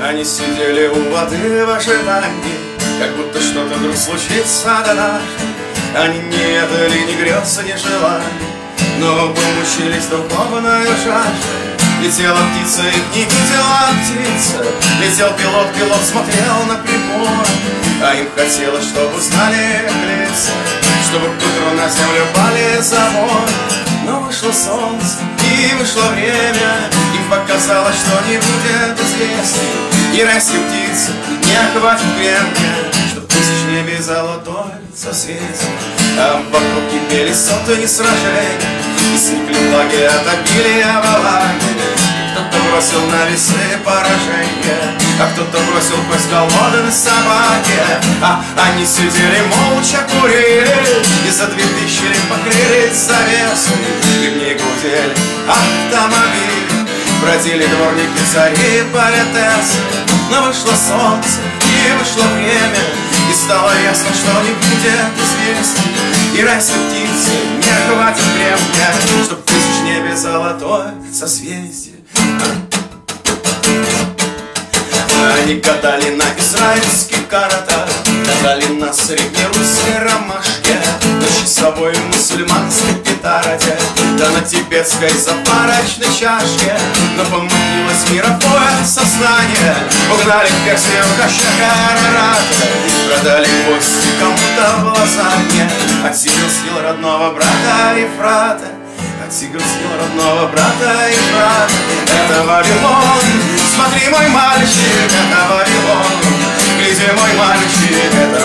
Они сидели у воды в ожидании, как будто что-то вдруг случится однажды. Они не ведали ни грез, ни желаний, но помучились духовной жаждой. Летела птица, их не видела птица. Летел пилот, пилот смотрел на прибор, а им хотелось, чтобы знали их лица, чтобы к утру на землю пали забор. Но вышло солнце и вышло время, им показалось, что не будет известий. И расти птицы не хватит кремня, чтоб тысяч небе золотой соцветий. А вокруг кипели сотни сражений, и сникли флаги от обилия валами. Кто-то бросил на весы поражение, а кто-то бросил кость голодной собаке. А они сидели молча, курили, и за 2000 лет покрыли завесой. И в ней гудели автомобили, бродили дворники, цари, поэтессы. Но вышло солнце и вышло время, и стало ясно, что не будет известий. И расти птицы не хватит кремня, чтоб тысяч небе золотое созвездие. Они гадали на израильских каратах, гадали на среднерусской ромашке, на часовой мусульманской петарде, да на тибетской запарочной чашке. Но помутилось мировое сознание, угнали в Персию Кашахарарата, продали кости кому-то в лазанье. Отсидел сил родного брата Ефрата, отсидел сил родного брата Ефрата. Это Вавилон, смотри, мой мальчик, это Вавилон. Гляди, мой мальчик, это